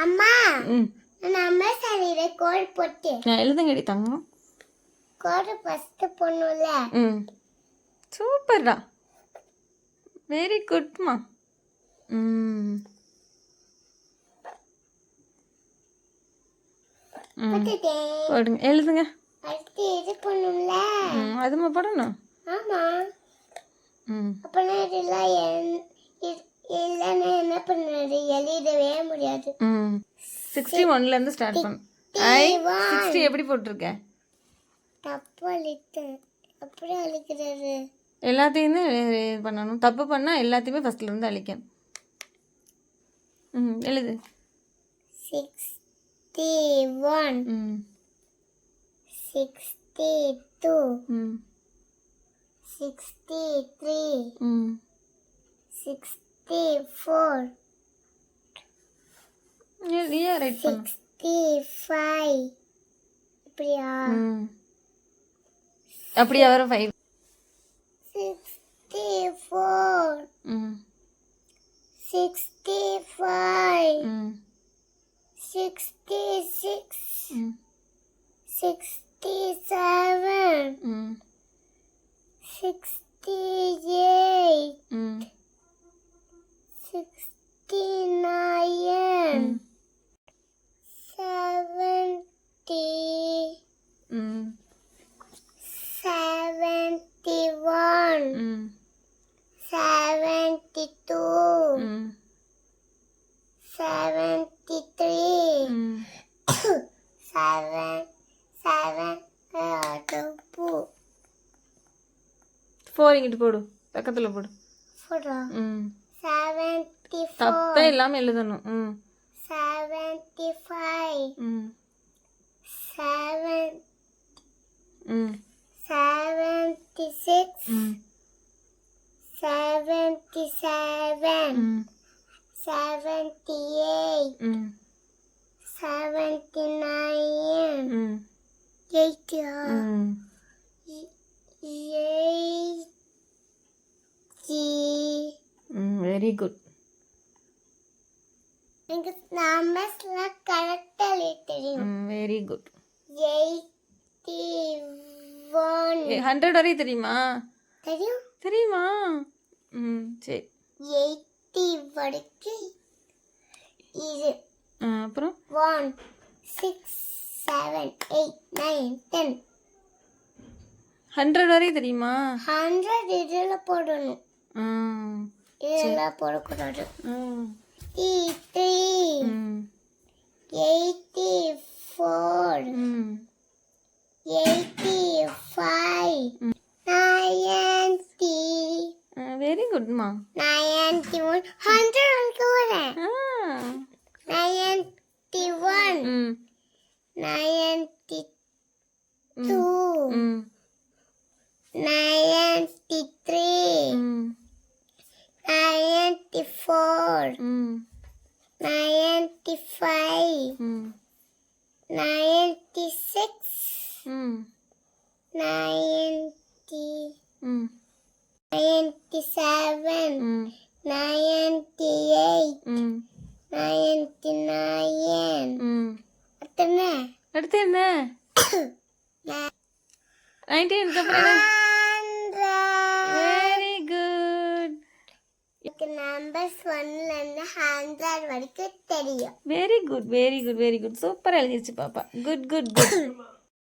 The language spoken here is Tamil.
அம்மா ம் நம்ம சரியில கோட் போட்டு நான் எழுதுங்கடி தங்கம். Code first போடணும்ல. ம் சூப்பர்டா, வெரி குட்மா. ம் போட்டுட்டேன். போடுங்க, எழுதுங்க. அடுத்து இது பண்ணணும்ல. அதுமா போடணும். ஆமா. ம் அப்பனா இதெல்லாம் இல்லைன்னா என்ன பண்ணுறது, எழுதவே முடியாது. 61லேருந்து ஸ்டார்ட் பண்ணு. ஐ 60 எப்படி போட்டிருக்கேன்? தப்பு அழித்தேன். எப்படி அழிக்கிறது? எல்லாத்தையும் தான் இது பண்ணணும். தப்பு பண்ணால் எல்லாத்தையுமே ஃபஸ்ட்லேருந்து அழிக்கணும். எழுது. 61 62 63 64 நீயே ரைட் பண்ணு. 65 இப்படியா? அப்படியா வரும் 5. 64 65 66 67 68 69 70 71 72 73 4 இங்கிட்டு போடு, பக்கத்தில் போடு. 74 தப்பே இல்லாமல் எழுதணும். 75 76 77 78 79 80 வெரி குட். எனக்கு நம்பர்ஸ்லாம் கரெக்டாக தெரியும். Very good. 81 100 வரையும் தெரியுமா? தெரியும். தெரியுமா? சரி. 80 வரைக்கும் இது. அப்புறம் 1 6 7 8 9 10 100 வரையும் தெரியுமா? 100 இதில் போடணும். இதெல்லாம் போடக்கூடாது. 83 84 85 90 வெரி குட்மா. 91 100 வரைக்கும் வரேன். 91 92 93 94 95 96 90 97 98 99 அத்தனை. அடுத்து என்ன? 19 அப்புறம் வெரி குட். நம்பர்ஸ் 1லேருந்து 100 வரைக்கும் தெரியும். Very good, very good, very good. சூப்பராக எழுதிருச்சு பாப்பா. Good good good.